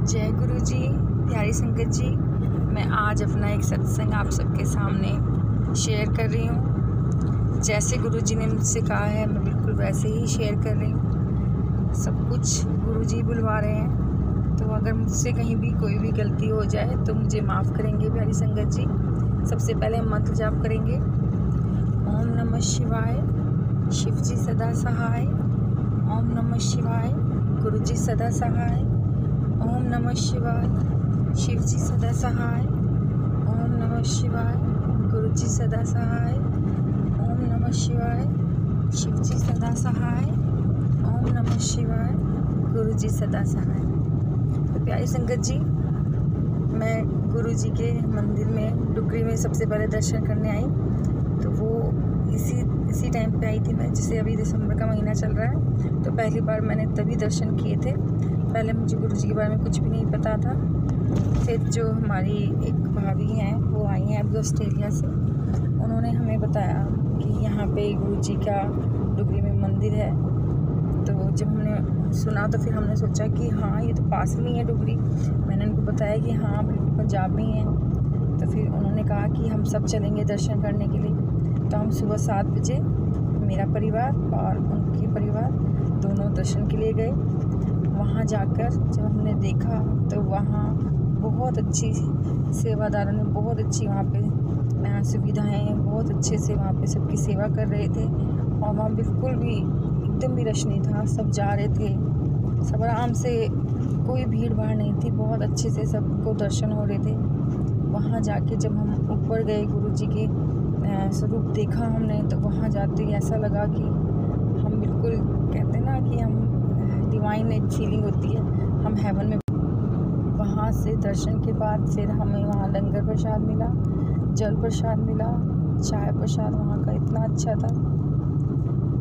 जय गुरु जी, प्यारी संगत जी। मैं आज अपना एक सत्संग आप सबके सामने शेयर कर रही हूँ। जैसे गुरु जी ने मुझसे कहा है मैं बिल्कुल वैसे ही शेयर कर रही हूँ। सब कुछ गुरु जी बुलवा रहे हैं, तो अगर मुझसे कहीं भी कोई भी गलती हो जाए तो मुझे माफ़ करेंगे प्यारी संगत जी। सबसे पहले हम मंत्र जाप करेंगे। ओम नमः शिवाय, शिव जी सदा सहाय। ओम नमः शिवाय, गुरु जी सदा सहाय। ओम नमः शिवाय, शिव जी सदा सहाय। ओम नमः शिवाय, गुरु जी सदा सहाय। ओम नमः शिवाय, शिव जी सदा सहाय। ओम नमः शिवाय, गुरु जी सदा सहाय। तो प्यारी संगत जी, मैं गुरु जी के मंदिर में डुगरी में सबसे पहले दर्शन करने आई। तो वो इसी टाइम पे आई थी मैं, जैसे अभी दिसंबर का महीना चल रहा है, तो पहली बार मैंने तभी दर्शन किए थे। पहले मुझे गुरु जी के बारे में कुछ भी नहीं पता था। फिर जो हमारी एक भाभी हैं वो आई हैं अभी ऑस्ट्रेलिया से, उन्होंने हमें बताया कि यहाँ पे गुरु जी का डुगरी में मंदिर है। तो जब हमने सुना तो फिर हमने सोचा कि हाँ ये तो पास में ही है डुगरी। मैंने उनको बताया कि हाँ बिल्कुल पंजाब में ही है। तो फिर उन्होंने कहा कि हम सब चलेंगे दर्शन करने के लिए। तो हम सुबह 7 बजे मेरा परिवार और उनके परिवार दोनों दर्शन के लिए गए। वहाँ जाकर जब हमने देखा तो वहाँ बहुत अच्छी सेवादारों ने बहुत अच्छी वहाँ पे सुविधाएं बहुत अच्छे से वहाँ पे सबकी सेवा कर रहे थे। और वहाँ बिल्कुल भी एकदम भी रश नहीं था, सब जा रहे थे, सब आराम से, कोई भीड़ भाड़ नहीं थी, बहुत अच्छे से सबको दर्शन हो रहे थे। वहाँ जाके जब हम ऊपर गए गुरु जी के स्वरूप देखा हमने, तो वहाँ जाते ही ऐसा लगा कि हम बिल्कुल, कहते हैं ना कि हम डिवाइन एक फीलिंग होती है, हम हेवन में। वहाँ से दर्शन के बाद फिर हमें वहाँ लंगर प्रसाद मिला, जल प्रसाद मिला, चाय प्रसाद वहाँ का इतना अच्छा था।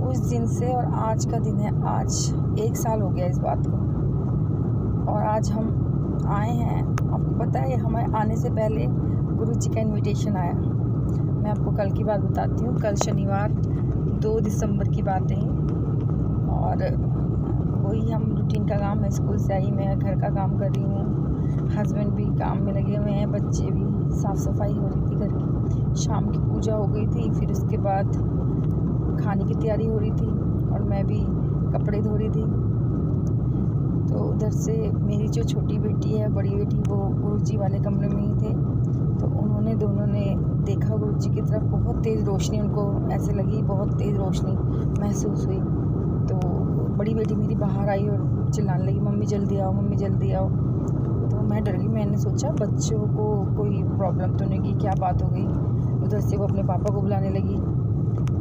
उस दिन से और आज का दिन है, आज 1 साल हो गया इस बात को। और आज हम आए हैं, आपको पता है हमें आने से पहले गुरु जी का इन्विटेशन आया। मैं आपको कल की बात बताती हूँ। कल शनिवार 2 दिसंबर की बात है। और वही हम रूटीन का काम है, स्कूल से आई मैं घर का काम कर रही हूँ, हस्बैंड भी काम में लगे हुए हैं, बच्चे भी, साफ़ सफाई हो रही थी घर की, शाम की पूजा हो गई थी, फिर उसके बाद खाने की तैयारी हो रही थी और मैं भी कपड़े धो रही थी। तो उधर से मेरी जो छोटी बेटी है, बड़ी बेटी, वो गुरु जी वाले कमरे में ही थे। तो उन्होंने दोनों ने देखा गुरु जी की तरफ, बहुत तेज़ रोशनी उनको ऐसे लगी, बहुत तेज़ रोशनी महसूस हुई। तो बड़ी बेटी मेरी बाहर आई और चिल्लाने लगी, मम्मी जल्दी आओ, मम्मी जल्दी आओ। तो मैं डर गई, मैंने सोचा बच्चों को कोई प्रॉब्लम तो नहीं की, क्या बात हो गई। उधर से वो अपने पापा को बुलाने लगी।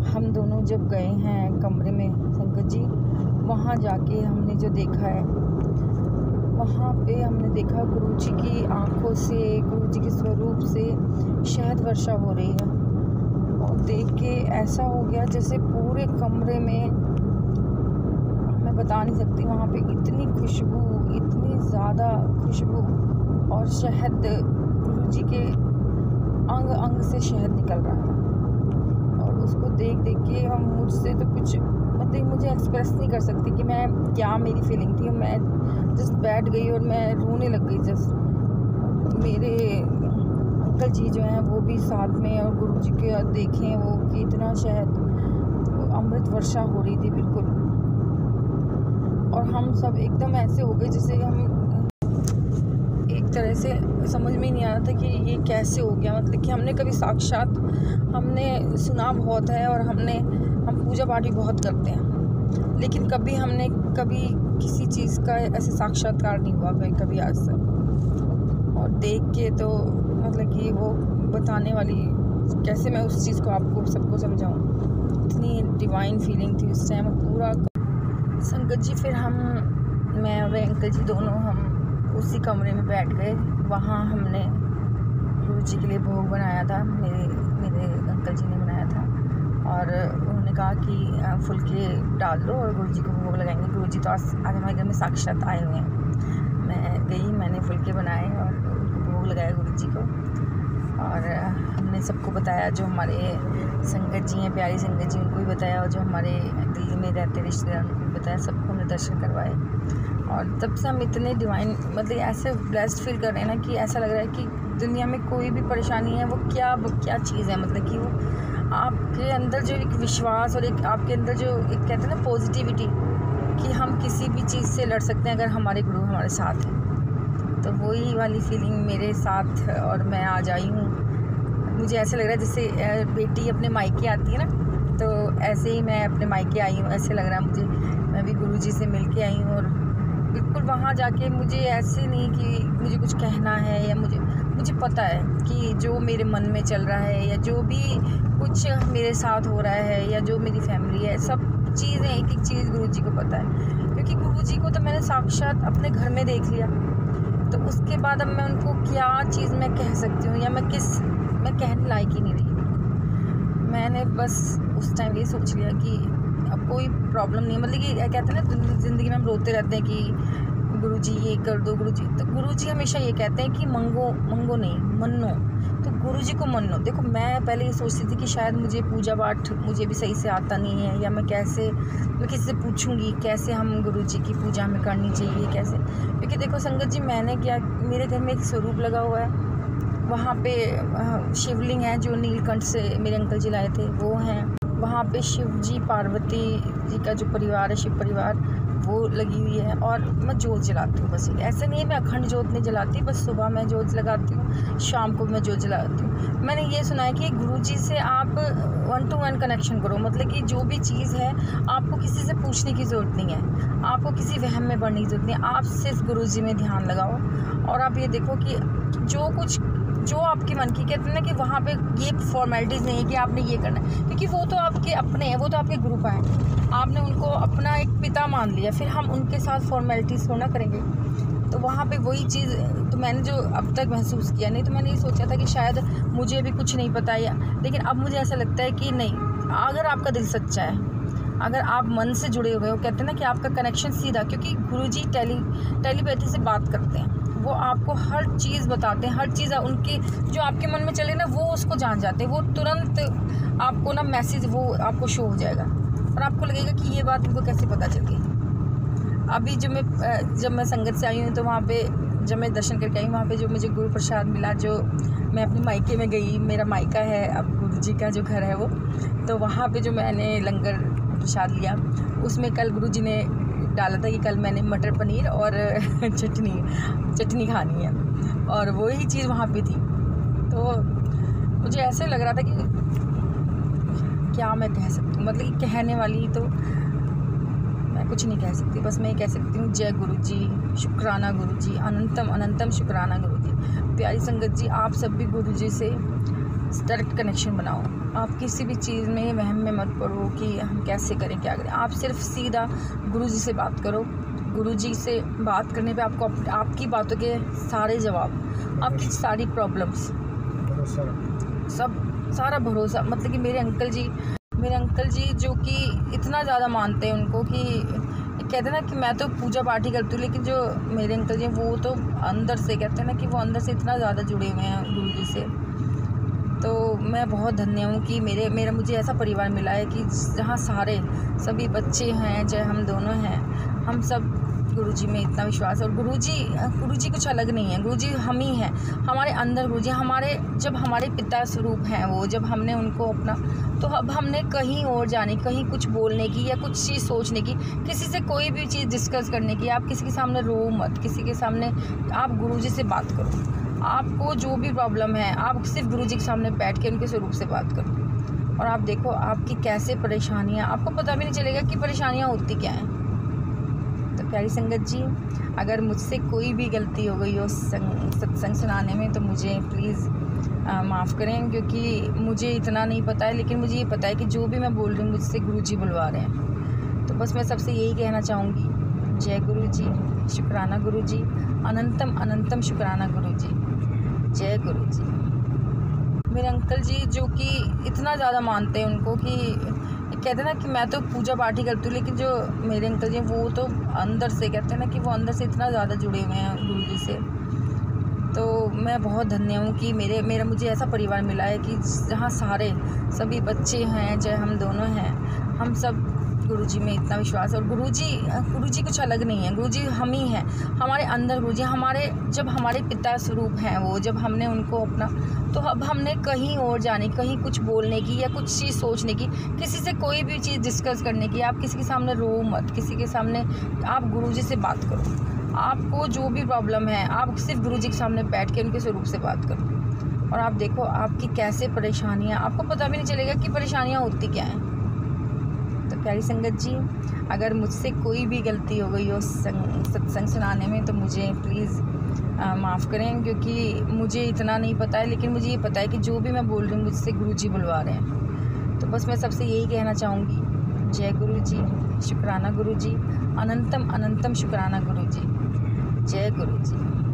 हम दोनों जब गए हैं कमरे में संगत जी, वहाँ जाके हमने जो देखा है, वहाँ पे हमने देखा गुरु जी की आँखों से, गुरु जी के स्वरूप से शहद वर्षा हो रही है। और देख के ऐसा हो गया जैसे पूरे कमरे में, मैं बता नहीं सकती, वहाँ पे इतनी खुशबू, इतनी ज़्यादा खुशबू, और शहद, गुरु जी के अंग अंग से शहद निकल रहा था। और उसको देख के हम, मुझसे तो कुछ मतलब मुझे एक्सप्रेस नहीं कर सकती कि मैं क्या मेरी फीलिंग थी। मैं जस्ट बैठ गई और मैं रोने लग गई। जस्ट मेरे अंकल जी जो हैं वो भी साथ में, और गुरु जी के देखें वो कि इतना शहद, अमृत वर्षा हो रही थी बिल्कुल। और हम सब एकदम ऐसे हो गए जैसे हम, एक तरह से समझ में नहीं आ रहा था कि ये कैसे हो गया। मतलब कि हमने कभी साक्षात, हमने सुना बहुत है और हम पूजा पाठ भी बहुत करते हैं, लेकिन हमने कभी किसी चीज़ का ऐसे साक्षात्कार नहीं हुआ कभी आज तक। और देख के तो मतलब कि वो बताने वाली, कैसे मैं उस चीज़ को आपको सबको समझाऊं, इतनी डिवाइन फीलिंग थी उस टाइम पूरा। संगत जी फिर मैं और अंकल जी दोनों हम उसी कमरे में बैठ गए। वहाँ हमने गुरु जी के लिए भोग बनाया था, मेरे अंकल जी ने बनाया था। और उन्होंने कहा कि फुलके डाल दो और गुरु जी को भोग लगाएंगे। गुरु जी तो आज हमारे घर में साक्षात आए हुए हैं। मैं गई, मैंने फुलके बनाए और उनको भोग लगाया गुरु जी को। और हमने सबको बताया, जो हमारे संगत जी हैं, प्यारी संगत जी, उनको भी बताया, और जो हमारे दिल्ली में रहते रिश्तेदार उनको भी बताया, सबको हमने दर्शन करवाए। और तब से हम इतने डिवाइन मतलब ऐसे ब्लेस्ड फील कर रहे हैं ना कि ऐसा लग रहा है कि दुनिया में कोई भी परेशानी है वो क्या चीज़ है, मतलब कि वो आपके अंदर जो एक विश्वास और एक आपके अंदर जो एक कहते हैं ना पॉजिटिविटी कि हम किसी भी चीज़ से लड़ सकते हैं अगर हमारे गुरु हमारे साथ हैं। तो वही वाली फीलिंग मेरे साथ और मैं आज आई हूँ। मुझे ऐसा लग रहा है जैसे बेटी अपने मायके आती है ना, तो ऐसे ही मैं अपने मायके आई हूँ। ऐसे लग रहा है मुझे मैं भी गुरुजी से मिल के आई हूँ और बिल्कुल वहाँ जाके मुझे ऐसे नहीं कि मुझे कुछ कहना है या मुझे पता है कि जो मेरे मन में चल रहा है या जो भी कुछ मेरे साथ हो रहा है या जो मेरी फैमिली है, सब चीज़ें एक एक चीज़ गुरुजी को पता है। क्योंकि गुरुजी को तो मैंने साक्षात अपने घर में देख लिया, तो उसके बाद अब मैं उनको क्या चीज़ मैं कह सकती हूँ या मैं कहने लायक ही नहीं रही। मैंने बस उस टाइम ये सोच लिया कि अब कोई प्रॉब्लम नहीं, मतलब कि कहते हैं ना ज़िंदगी में हम रोते रहते हैं कि गुरुजी ये कर दो गुरुजी, तो गुरुजी हमेशा ये कहते हैं कि मंगो नहीं मन्नो, तो गुरुजी को मन्नो। देखो मैं पहले ये सोचती थी कि शायद मुझे पूजा पाठ मुझे भी सही से आता नहीं है या मैं किसी से पूछूंगी कैसे हम गुरुजी की पूजा हमें करनी चाहिए कैसे। क्योंकि देखो संगत जी, मैंने क्या, मेरे घर में एक स्वरूप लगा हुआ है, वहाँ पे शिवलिंग है जो नीलकंठ से मेरे अंकल जी लाए थे वो हैं, वहाँ पे शिव जी पार्वती जी का जो परिवार है शिव परिवार वो लगी हुई है। और मैं जोत जलाती हूँ, बस ऐसे नहीं है मैं अखंड जोत नहीं जलाती, बस सुबह मैं जोत लगाती हूँ, शाम को मैं जोत जलाती हूँ। मैंने ये सुना है कि गुरुजी से आप 1 to 1 कनेक्शन करो, मतलब कि जो भी चीज़ है आपको किसी से पूछने की ज़रूरत नहीं है, आपको किसी वहम में पड़ने की ज़रूरत नहीं है, आप सिर्फ गुरुजी में ध्यान लगाओ और आप ये देखो कि जो आपके मन की, कहते हैं ना कि वहाँ पे ये फॉर्मेलिटीज़ नहीं है कि आपने ये करना है, क्योंकि वो तो आपके अपने हैं, वो तो आपके ग्रुप हैं, आपने उनको अपना एक पिता मान लिया, फिर हम उनके साथ फॉर्मेलिटीज़ थोड़ा करेंगे। तो वहाँ पे वही चीज़ तो मैंने जो अब तक महसूस किया, नहीं तो मैंने ये सोचा था कि शायद मुझे भी कुछ नहीं पता या, लेकिन अब मुझे ऐसा लगता है कि नहीं, अगर आपका दिल सच्चा है, अगर आप मन से जुड़े हुए हो, कहते हैं ना कि आपका कनेक्शन सीधा, क्योंकि गुरुजी टेलीपैथी से बात करते हैं, वो आपको हर चीज़ बताते हैं, हर चीज़ उनके जो आपके मन में चले ना वो उसको जान जाते हैं, वो तुरंत आपको ना मैसेज वो आपको शो हो जाएगा और आपको लगेगा कि ये बात उनको कैसे पता चल गई। अभी जब मैं संगत से आई हूँ तो वहाँ पे जब मैं दर्शन करके आई, वहाँ पे जो मुझे गुरु प्रसाद मिला, जो मैं अपने मायके में गई, मेरा मायका है अब गुरुजी का जो घर है वो, तो वहाँ पे जो मैंने लंगर प्रसाद लिया उसमें कल गुरुजी ने डाला था कि कल मैंने मटर पनीर और चटनी खानी है, और वही चीज़ वहाँ पे थी। तो मुझे ऐसे लग रहा था कि क्या मैं कह सकती हूँ, मतलब कि कहने वाली तो मैं कुछ नहीं कह सकती, बस मैं ये कह सकती हूँ जय गुरुजी, शुक्राना गुरुजी, अनंतम अनंतम शुक्राना गुरुजी। प्यारी संगत जी, आप सब भी गुरुजी से डायरेक्ट कनेक्शन बनाओ, आप किसी भी चीज़ में वहम में मत पड़ो कि हम कैसे करें क्या करें, आप सिर्फ सीधा गुरुजी से बात करो। गुरुजी से बात करने पे आपको आपकी बातों के सारे जवाब, आपकी सारी प्रॉब्लम्स, सब सारा भरोसा, मतलब कि मेरे अंकल जी जो कि इतना ज़्यादा मानते हैं उनको कि कहते हैं ना कि मैं तो पूजा पाठ ही करती हूँ, लेकिन जो मेरे अंकल जी वो तो अंदर से, कहते हैं ना कि वो अंदर से इतना ज़्यादा जुड़े हुए हैं गुरुजी से। तो मैं बहुत धन्य हूँ कि मेरा मुझे ऐसा परिवार मिला है कि जहाँ सभी बच्चे हैं, चाहे हम दोनों हैं, हम सब गुरुजी में इतना विश्वास है। और गुरुजी कुछ अलग नहीं है, गुरुजी हम ही हैं, हमारे अंदर गुरुजी, जब हमारे पिता स्वरूप हैं वो, जब हमने उनको अपना, तो अब हमने कहीं और जाने, कहीं कुछ बोलने की या कुछ चीज़ सोचने की, किसी से कोई भी चीज़ डिस्कस करने की, आप किसी के सामने रो मत, किसी के सामने आप गुरुजी से बात करो। आपको जो भी प्रॉब्लम है आप सिर्फ गुरुजी के सामने बैठ के उनके स्वरूप से बात करो, और आप देखो आपकी कैसे परेशानियाँ, आपको पता भी नहीं चलेगा कि परेशानियाँ होती क्या हैं। तो प्यारी संगत जी, अगर मुझसे कोई भी गलती हो गई हो सत्संग सुनाने में तो मुझे प्लीज़ माफ़ करें, क्योंकि मुझे इतना नहीं पता है, लेकिन मुझे ये पता है कि जो भी मैं बोल रही हूँ मुझसे गुरुजी बुलवा रहे हैं। तो बस मैं सबसे यही कहना चाहूँगी, जय गुरुजी, शुक्राना गुरुजी, अनंतम अनंतम शुक्राना गुरुजी, जय गुरुजी। मेरे अंकल जी जो कि इतना ज़्यादा मानते हैं उनको कि कहते हैं ना कि मैं तो पूजा पाठ ही करती हूँ, लेकिन जो मेरे अंकल जी वो तो अंदर से, कहते हैं ना कि वो अंदर से इतना ज़्यादा जुड़े हुए हैं गुरुजी से। तो मैं बहुत धन्य हूँ कि मेरा मुझे ऐसा परिवार मिला है कि जहाँ सभी बच्चे हैं, चाहे हम दोनों हैं, हम सब गुरुजी में इतना विश्वास है। और गुरुजी कुछ अलग नहीं है, गुरुजी हम ही हैं, हमारे अंदर गुरुजी हमारे, जब हमारे पिता स्वरूप हैं वो, जब हमने उनको अपना, तो अब हमने कहीं और जाने, कहीं कुछ बोलने की या कुछ चीज़ सोचने की, किसी से कोई भी चीज़ डिस्कस करने की, आप किसी के सामने रो मत, किसी के सामने, आप गुरुजी से बात करो। आपको जो भी प्रॉब्लम है, आप सिर्फ गुरुजी के सामने बैठ के उनके स्वरूप से बात करो, और आप देखो आपकी कैसे परेशानियाँ, आपको पता भी नहीं चलेगा कि परेशानियाँ होती क्या हैं। तो प्यारी संगत जी, अगर मुझसे कोई भी गलती हो गई हो सत्संग सुनाने में, तो मुझे प्लीज़ माफ़ करें, क्योंकि मुझे इतना नहीं पता है, लेकिन मुझे ये पता है कि जो भी मैं बोल रही हूँ मुझसे गुरुजी बुलवा रहे हैं। तो बस मैं सबसे यही कहना चाहूँगी, जय गुरुजी, शुक्राना गुरुजी, अनंतम अनंतम शुक्राना गुरुजी, जय गुरुजी।